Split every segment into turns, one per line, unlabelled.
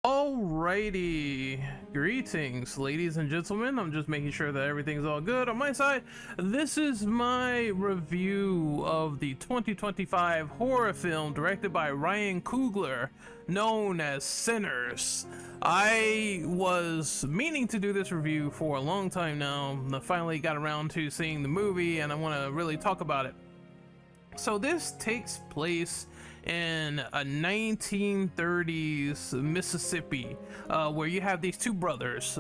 Alrighty, greetings ladies and gentlemen. I'm just making sure that everything's all good on my side. This is my review of the 2025 horror film directed by Ryan Coogler, known as Sinners. I was meaning to do this review for a long time now. I finally got around to seeing the movie and I want to really talk about it. So this takes place in a 1930s Mississippi, where you have these two brothers,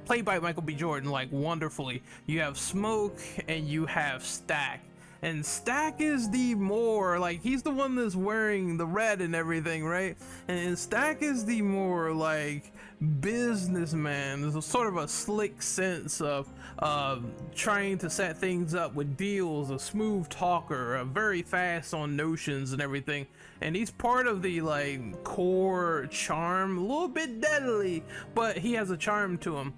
played by Michael B. Jordan, like wonderfully. You have Smoke and you have Stack. And Stack is the more, like, he's the one that's wearing the red and everything, right? And Stack is the more, like, businessman. There's a sort of a slick sense of trying to set things up with deals, a smooth talker, very fast on notions and everything. And he's part of the, like, core charm, a little bit deadly, but he has a charm to him.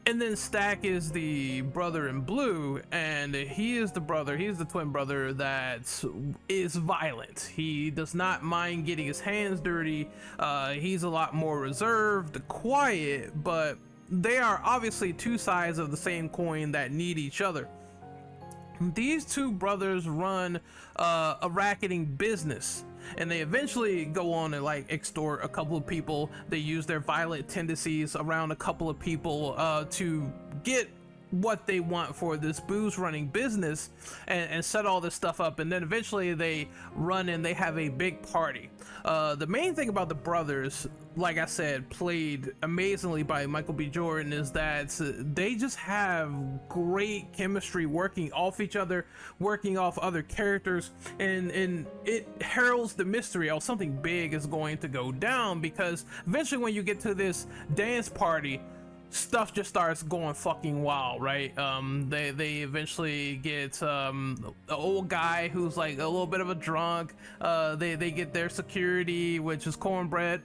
And then Stack is the brother in blue, and he is the twin brother that is violent. He does not mind getting his hands dirty. He's a lot more reserved, quiet, but they are obviously two sides of the same coin that need each other. These two brothers run a racketing business, and they eventually go on and like extort a couple of people. They use their violent tendencies around a couple of people to get what they want for this booze running business and set all this stuff up, and then eventually they run and they have a big party. The main thing about the brothers, like I said, played amazingly by Michael B. Jordan, is that they just have great chemistry working off each other, working off other characters, and it heralds the mystery of something big is going to go down, because eventually when you get to this dance party, stuff just starts going fucking wild, right? They eventually get an old guy who's like a little bit of a drunk. They get their security, which is cornbread,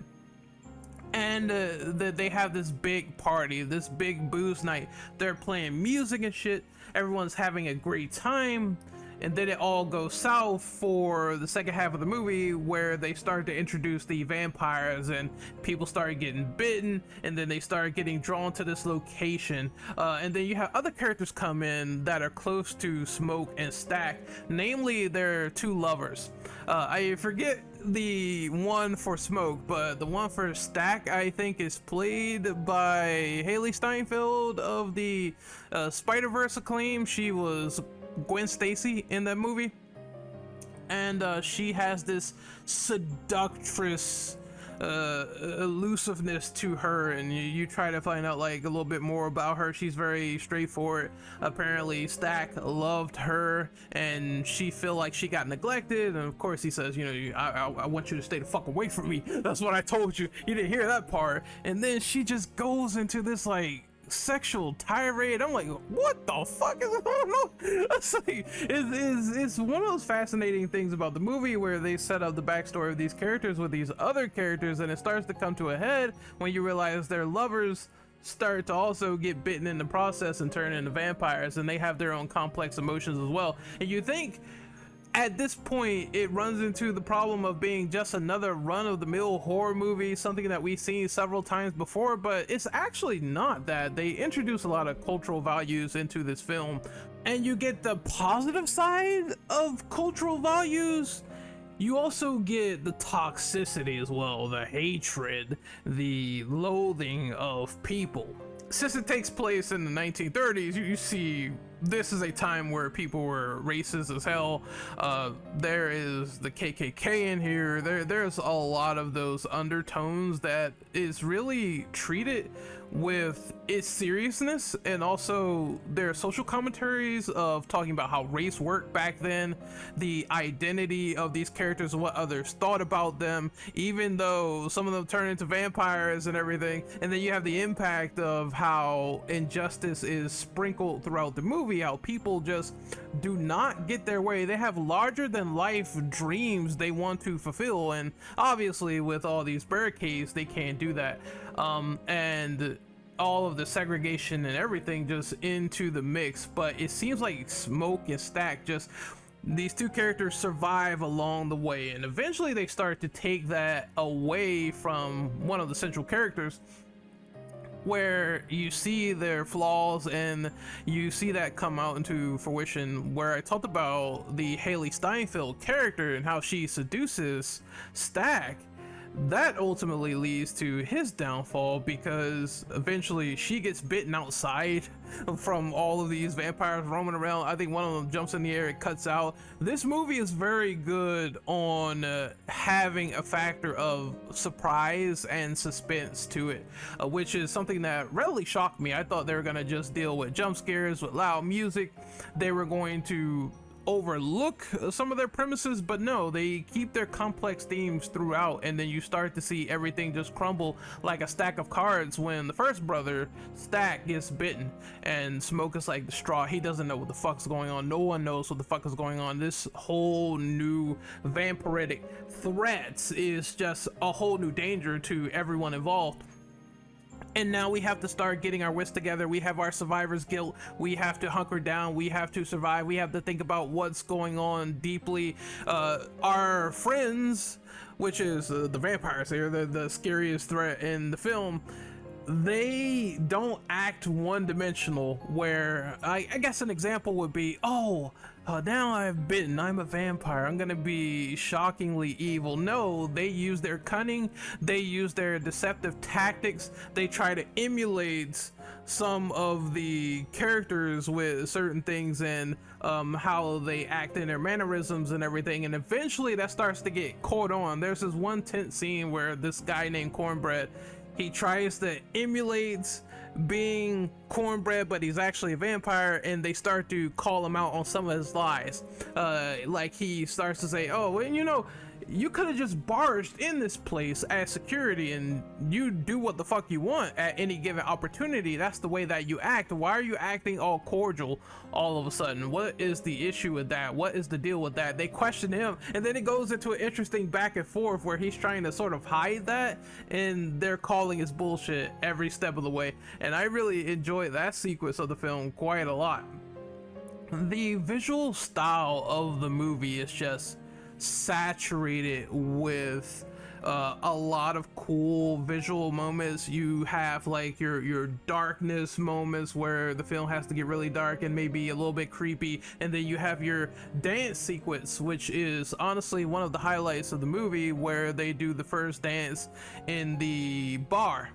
and they have this big party, this big booze night. They're playing music and shit. Everyone's having a great time. And then it all goes south for the second half of the movie, where they start to introduce the vampires and people started getting bitten, and then they started getting drawn to this location. And then you have other characters come in that are close to Smoke and Stack, namely their two lovers. I forget the one for Smoke, but the one for Stack I think is played by Haley Steinfeld of the Spider-Verse acclaim. She was Gwen Stacy in that movie, and she has this seductress elusiveness to her, and you try to find out like a little bit more about her. She's very straightforward. Apparently Stack loved her and she feel like she got neglected, and of course he says, you know, I want you to stay the fuck away from me. That's what I told you. You didn't hear that part. And then she just goes into this like sexual tirade. I'm like, what the fuck is going on? It's like, it's one of those fascinating things about the movie where they set up the backstory of these characters with these other characters, and it starts to come to a head when you realize their lovers start to also get bitten in the process and turn into vampires, and they have their own complex emotions as well. And you think at this point it runs into the problem of being just another run-of-the-mill horror movie, something that we've seen several times before, but it's actually not that. They introduce a lot of cultural values into this film, and you get the positive side of cultural values. You also get the toxicity as well, the hatred, the loathing of people. Since it takes place in the 1930s, you see this is a time where people were racist as hell. There is the KKK in here. There's a lot of those undertones that is really treated with its seriousness, and also there are social commentaries of talking about how race worked back then, the identity of these characters, what others thought about them, even though some of them turn into vampires and everything. And then you have the impact of how injustice is sprinkled throughout the movie, how people just do not get their way. They have larger than life dreams they want to fulfill, and obviously with all these barricades they can't do that. And all of the segregation and everything just into the mix. But it seems like Smoke and Stack just these two characters survive along the way, and eventually they start to take that away from one of the central characters, where you see their flaws and you see that come out into fruition, where I talked about the Haley Steinfeld character and how she seduces Stack. That ultimately leads to his downfall, because eventually she gets bitten outside from all of these vampires roaming around. I think one of them jumps in the air, it cuts out. This movie is very good on having a factor of surprise and suspense to it, which is something that really shocked me. I thought they were gonna just deal with jump scares with loud music. They were going to overlook some of their premises, but no, they keep their complex themes throughout, and then you start to see everything just crumble like a stack of cards when the first brother, Stack, gets bitten, and Smoke is like the straw. He doesn't know what the fuck's going on. No one knows what the fuck is going on. This whole new vampiric threat is just a whole new danger to everyone involved. And now we have to start getting our wits together. We have our survivor's guilt. We have to hunker down. We have to survive. We have to think about what's going on deeply. Our friends, which is the vampires here, the scariest threat in the film, they don't act one-dimensional, where I guess an example would be, now I've bitten, I'm a vampire, I'm gonna be shockingly evil. No, they use their cunning, they use their deceptive tactics, they try to emulate some of the characters with certain things, and how they act in their mannerisms and everything, and eventually that starts to get caught on. There's this one tense scene where this guy named Cornbread, he tries to emulate being Cornbread, but he's actually a vampire, and they start to call him out on some of his lies. Like he starts to say, oh, well, you know, you could have just barged in this place as security and you do what the fuck you want at any given opportunity. That's the way that you act. Why are you acting all cordial all of a sudden? What is the issue with that? What is the deal with that? They question him, and then it goes into an interesting back and forth where he's trying to sort of hide that, and they're calling his bullshit every step of the way. And I really enjoyed that sequence of the film quite a lot. The visual style of the movie is just saturated with a lot of cool visual moments. You have like your darkness moments where the film has to get really dark and maybe a little bit creepy, and then you have your dance sequence, which is honestly one of the highlights of the movie, where they do the first dance in the bar.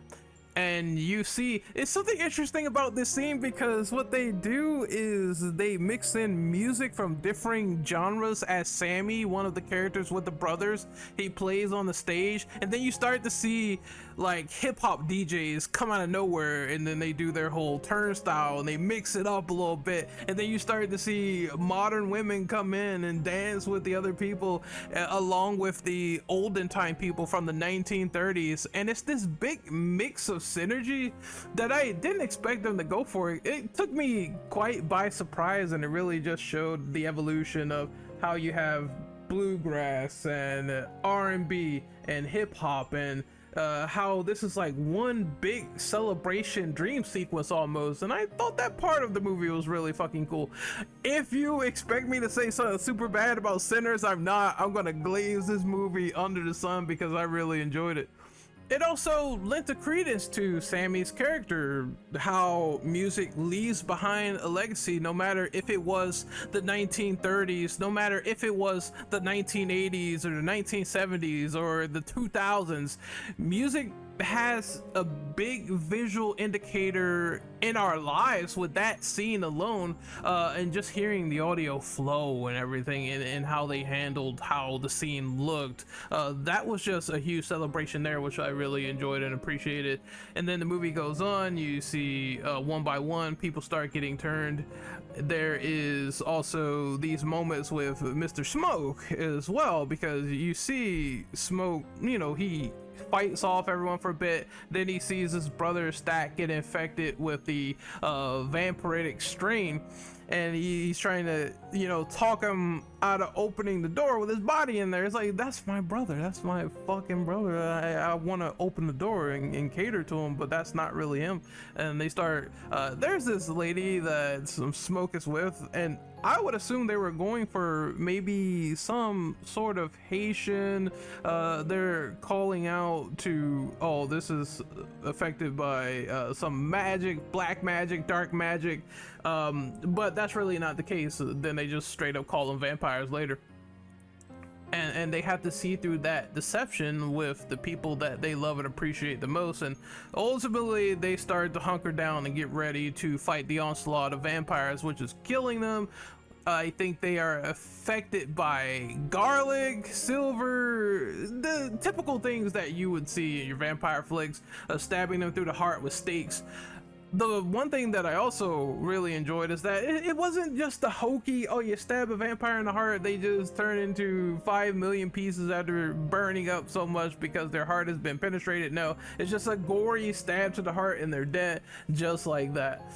And you see, it's something interesting about this scene, because what they do is they mix in music from differing genres as Sammy, one of the characters with the brothers, he plays on the stage, and then you start to see like hip-hop DJs come out of nowhere, and then they do their whole turnstile and they mix it up a little bit, and then you start to see modern women come in and dance with the other people along with the olden time people from the 1930s, and it's this big mix of synergy that I didn't expect them to go for. It took me quite by surprise, and it really just showed the evolution of how you have bluegrass and R&B and hip-hop, and how this is like one big celebration dream sequence almost. And I thought that part of the movie was really fucking cool. If you expect me to say something super bad about Sinners, I'm not. I'm gonna glaze this movie under the sun because I really enjoyed it. It also lent a credence to Sammy's character, how music leaves behind a legacy, no matter if it was the 1930s, no matter if it was the 1980s or the 1970s or the 2000s. Music has a big visual indicator in our lives with that scene alone, and just hearing the audio flow and everything, and how they handled how the scene looked. That was just a huge celebration there, which I really enjoyed and appreciated. And then the movie goes on, you see one by one people start getting turned. There is also these moments with Mr. Smoke as well, because you see Smoke, you know, he fights off everyone for a bit, then he sees his brother Stack get infected with the vampiric strain, and he's trying to, you know, talk him out of opening the door with his body in there. It's like, that's my brother, that's my fucking brother. I want to open the door and cater to him, but that's not really him. And they start, there's this lady that some Smoke is with, and I would assume they were going for maybe some sort of Haitian. They're calling out to, oh, this is affected by some magic, black magic, dark magic, but that's really not the case. Then they just straight up call them vampires later. And they have to see through that deception with the people that they love and appreciate the most, and ultimately they start to hunker down and get ready to fight the onslaught of vampires, which is killing them. I think they are affected by garlic, silver, the typical things that you would see in your vampire flicks, stabbing them through the heart with stakes. The one thing that I also really enjoyed is that it wasn't just the hokey, oh, you stab a vampire in the heart, they just turn into 5 million pieces after burning up so much because their heart has been penetrated. No, it's just a gory stab to the heart and they're dead just like that.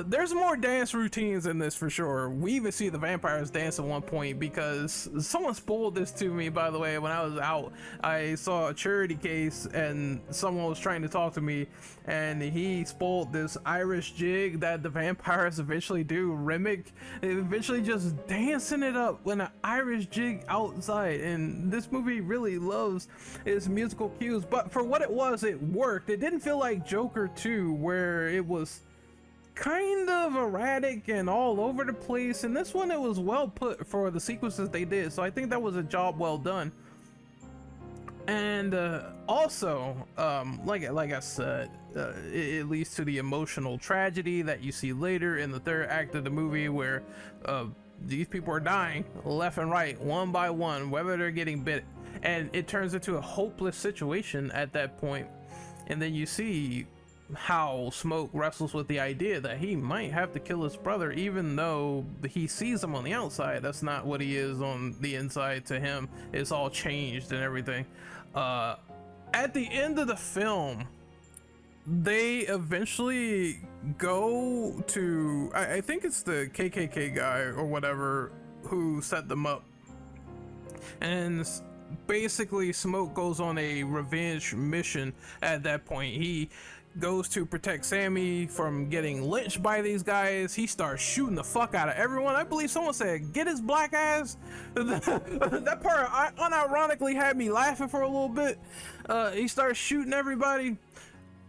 There's more dance routines in this for sure. We even see the vampires dance at one point because someone spoiled this to me, by the way. When I was out, I saw a charity case and someone was trying to talk to me, and he spoiled this Irish jig that the vampires eventually do, Renegade, eventually just dancing it up with an Irish jig outside. And this movie really loves its musical cues, but for what it was, it worked. It didn't feel like Joker 2, where it was kind of erratic and all over the place. And this one, it was well put for the sequences they did, so I think that was a job well done. And also, like I said, it leads to the emotional tragedy that you see later in the third act of the movie, where these people are dying left and right, one by one, whether they're getting bit, and it turns into a hopeless situation at that point. And then you see how Smoke wrestles with the idea that he might have to kill his brother, even though he sees him on the outside. That's not what he is on the inside. To him, it's all changed and everything. At the end of the film, they eventually go to, I think it's the KKK guy or whatever who set them up, and basically Smoke goes on a revenge mission. At that point, he goes to protect Sammy from getting lynched by these guys. He starts shooting the fuck out of everyone. I believe someone said, "Get his black ass." That part unironically had me laughing for a little bit. He starts shooting everybody,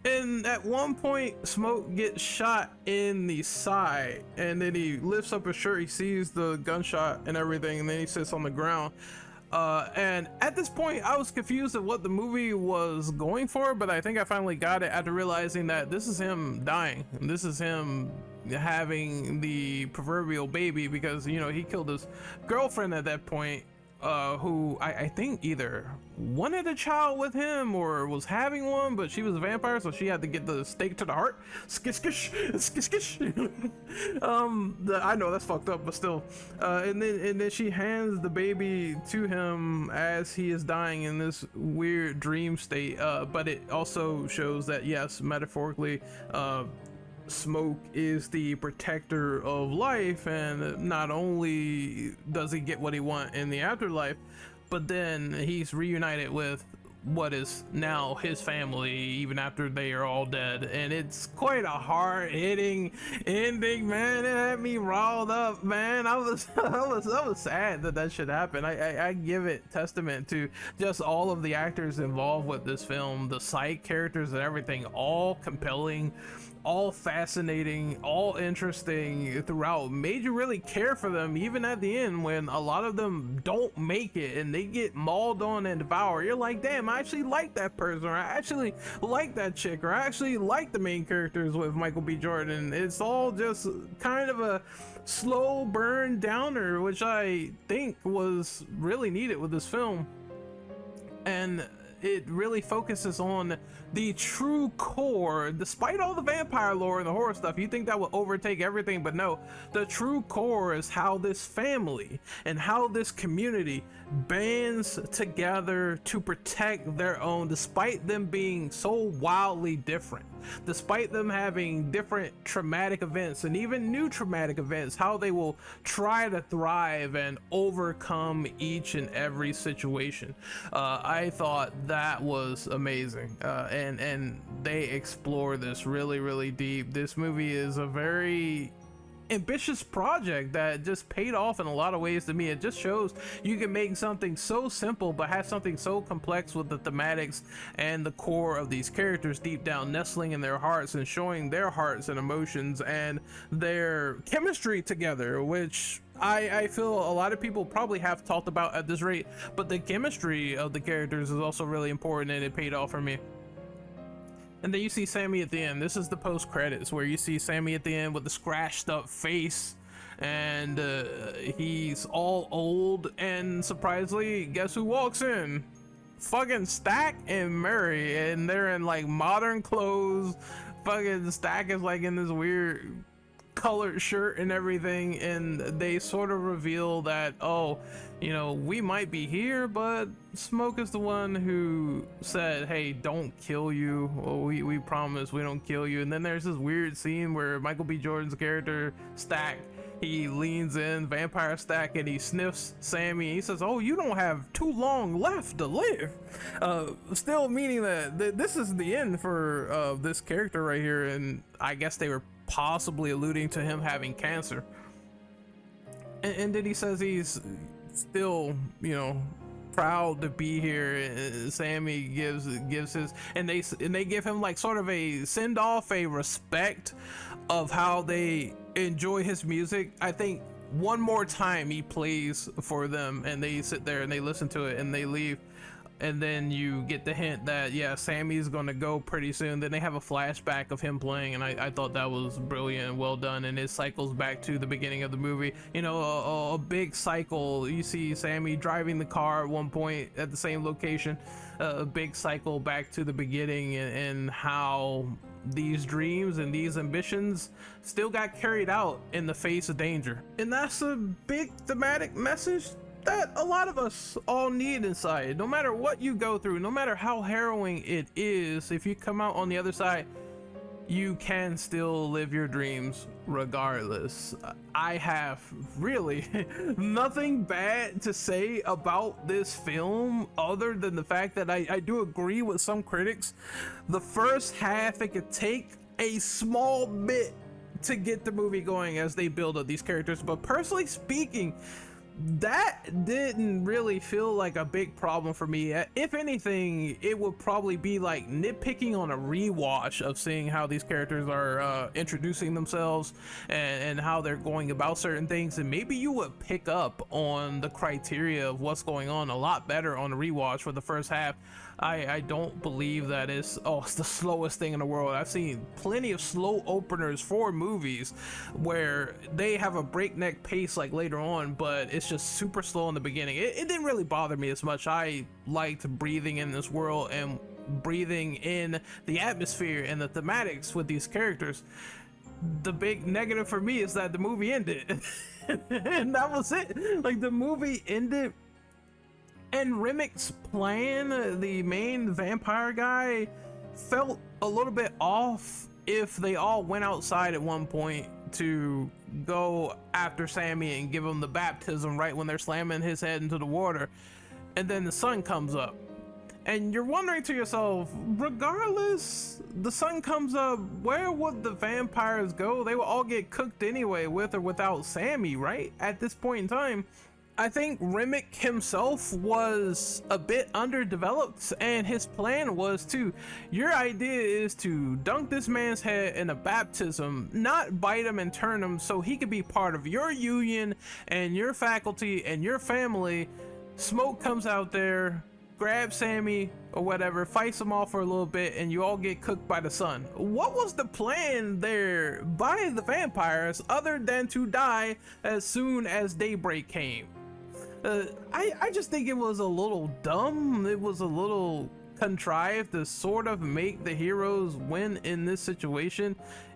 and at one point Smoke gets shot in the side, and then he lifts up his shirt, he sees the gunshot and everything, and then he sits on the ground. And at this point I was confused at what the movie was going for, but I think I finally got it after realizing that this is him dying, and this is him having the proverbial baby, because, you know, he killed his girlfriend at that point, who I think either wanted a child with him or was having one, but she was a vampire, so she had to get the stake to the heart. Skish skish skish skish. I know that's fucked up, but still. And then she hands the baby to him as he is dying in this weird dream state. But it also shows that, yes, metaphorically, Smoke is the protector of life, and not only does he get what he wants in the afterlife, but then he's reunited with what is now his family even after they are all dead. And it's quite a hard-hitting ending, man. It had me riled up, man. I was sad that should happen. I give it testament to just all of the actors involved with this film, the side characters and everything, all compelling, all fascinating, all interesting throughout. Made you really care for them even at the end, when a lot of them don't make it and they get mauled on and devoured. You're like, damn, I actually like that person, or I actually like that chick, or I actually like the main characters with Michael B. Jordan. It's all just kind of a slow burn downer, which I think was really needed with this film. And it really focuses on the true core. Despite all the vampire lore and the horror stuff, you think that would overtake everything, but no, the true core is how this family and how this community bands together to protect their own, despite them being so wildly different, despite them having different traumatic events and even new traumatic events, how they will try to thrive and overcome each and every situation. I thought that was amazing, and they explore this really deep. This movie is a very ambitious project that just paid off in a lot of ways to me. It just shows you can make something so simple but have something so complex with the thematics and the core of these characters deep down nestling in their hearts and showing their hearts and emotions and their chemistry together, which I feel a lot of people probably have talked about at this rate, but the chemistry of the characters is also really important, and it paid off for me. And then you see Sammy at the end. This is the post credits where you see Sammy at the end with the scratched up face, and he's all old, and surprisingly, guess who walks in? Fucking Stack and Murray, and they're in like modern clothes. Fucking Stack is like in this weird colored shirt and everything, and they sort of reveal that, oh, you know, we might be here, but Smoke is the one who said, hey, don't kill you. Well, we promise we don't kill you. And then there's this weird scene where Michael B. Jordan's character Stack, he leans in, vampire Stack, and he sniffs Sammy. He says, oh, you don't have too long left to live, still meaning that this is the end for this character right here. And I guess they were possibly alluding to him having cancer. And then he says he's still, you know, proud to be here. Sammy gives his, and they give him like sort of a send off, a respect of how they enjoy his music. I think one more time he plays for them, and they sit there and they listen to it and they leave. And then you get the hint that, yeah, Sammy's gonna go pretty soon. Then they have a flashback of him playing, and I thought that was brilliant and well done. And it cycles back to the beginning of the movie. You know, a big cycle. You see Sammy driving the car at one point at the same location. A big cycle back to the beginning, and how these dreams and these ambitions still got carried out in the face of danger. And that's a big thematic message that a lot of us all need inside. No matter what you go through, no matter how harrowing it is, if you come out on the other side, you can still live your dreams regardless. I have really nothing bad to say about this film other than the fact that I do agree with some critics. The first half, it could take a small bit to get the movie going as they build up these characters, but personally speaking, that didn't really feel like a big problem for me. If anything, it would probably be like nitpicking on a rewatch of seeing how these characters are introducing themselves and how they're going about certain things, and maybe you would pick up on the criteria of what's going on a lot better on the rewatch for the first half. I don't believe that it's the slowest thing in the world. I've seen plenty of slow openers for movies where they have a breakneck pace like later on, but it's just super slow in the beginning. It didn't really bother me as much. I liked breathing in this world and breathing in the atmosphere and the thematics with these characters. The big negative for me is that the movie ended. And that was it. Like, the movie ended, and Remic's plan, the main vampire guy, felt a little bit off if they all went outside at one point to go after Sammy and give him the baptism right when they're slamming his head into the water, and then the sun comes up. And you're wondering to yourself, regardless, the sun comes up, where would the vampires go? They will all get cooked anyway, with or without Sammy, right? At this point in time, I think Remick himself was a bit underdeveloped, and his plan was to, your idea is to dunk this man's head in a baptism, not bite him and turn him so he could be part of your union and your faculty and your family. Smoke comes out there, grabs Sammy or whatever, fights him off for a little bit, and you all get cooked by the sun. What was the plan there by the vampires other than to die as soon as daybreak came? I just think it was a little dumb. It was a little contrived to sort of make the heroes win in this situation.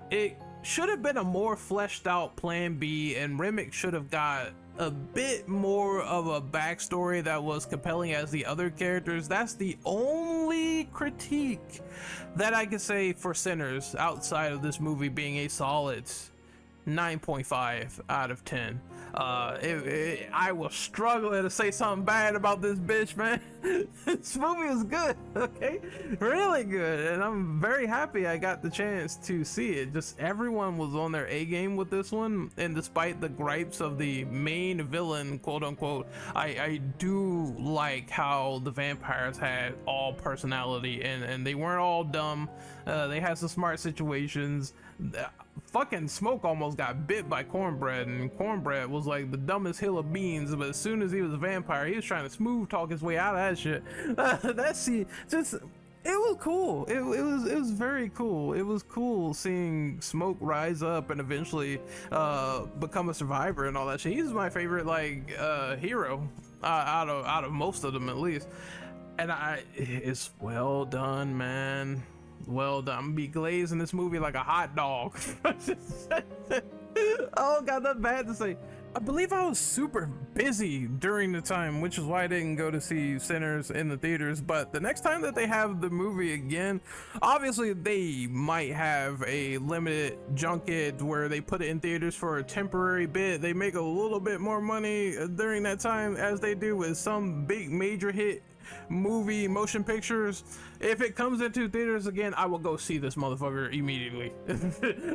It should have been a more fleshed out plan B, and Remick should have got a bit more of a backstory that was compelling as the other characters. That's the only critique that I can say for Sinners, outside of this movie being a solid 9.5 out of 10. I was struggling to say something bad about this bitch, man. This movie is good, okay? Really good, and I'm very happy I got the chance to see it. Just everyone was on their A game with this one, and despite the gripes of the main villain, quote unquote, I do like how the vampires had all personality, and they weren't all dumb. They had some smart situations. Fucking Smoke almost got bit by Cornbread, and Cornbread was like the dumbest hill of beans, but as soon as he was a vampire, he was trying to smooth talk his way out of that shit. That scene, just, it was cool. It was very cool. It was cool seeing Smoke rise up and eventually become a survivor and all that shit. He's my favorite hero out of most of them, at least. And it's well done, man. Well done. I'm gonna be glazing this movie like a hot dog. Oh, got nothing bad to say. I believe I was super busy during the time, which is why I didn't go to see Sinners in the theaters. But the next time that they have the movie again, obviously they might have a limited junket where they put it in theaters for a temporary bit. They make a little bit more money during that time, as they do with some big major hit movie motion pictures. If it comes into theaters again, I will go see this motherfucker immediately.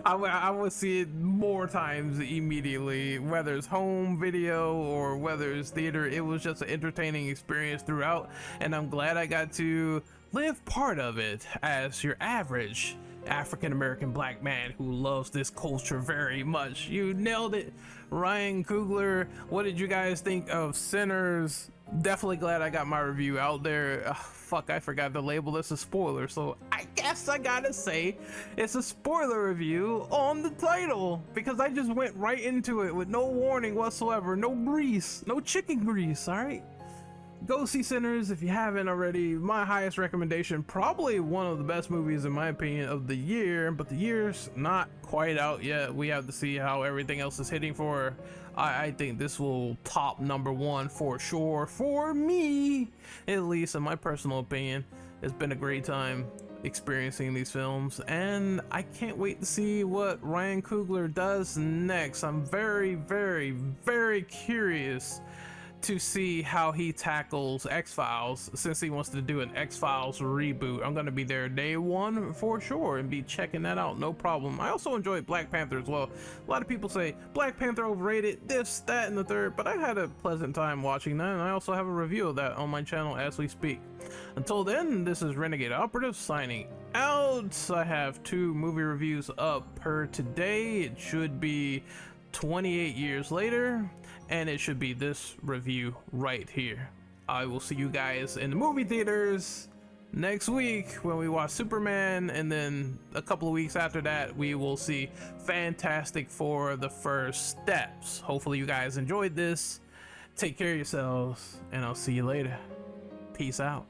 I will see it more times immediately, whether it's home video or whether it's theater. It was just an entertaining experience throughout, and I'm glad I got to live part of it as your average African-American black man who loves this culture very much. You nailed it, Ryan Coogler. What did you guys think of Sinners? Definitely glad I got my review out there. Fuck, I forgot to label this a spoiler, so I guess I gotta say it's a spoiler review on the title, because I just went right into it with no warning whatsoever, no grease, no chicken grease. All right, go see Sinners if you haven't already. My highest recommendation, probably one of the best movies in my opinion of the year, but the year's not quite out yet. We have to see how everything else is hitting for. I think this will top #1 for sure, for me at least, in my personal opinion. It's been a great time experiencing these films, and I can't wait to see what Ryan Coogler does next. I'm very, very, very curious to see how he tackles X-Files, since he wants to do an X-Files reboot. I'm gonna be there day one for sure and be checking that out, no problem. I also enjoyed Black Panther as well. A lot of people say Black Panther overrated, this, that, and the third, but I had a pleasant time watching that, and I also have a review of that on my channel as we speak. Until then, this is Renegade Operative signing out. I have 2 movie reviews up per today. It should be 28 years later, and it should be this review right here. I will see you guys in the movie theaters next week when we watch Superman, and then a couple of weeks after that we will see Fantastic Four: The First Steps. Hopefully you guys enjoyed this. Take care of yourselves, and I'll see you later. Peace out.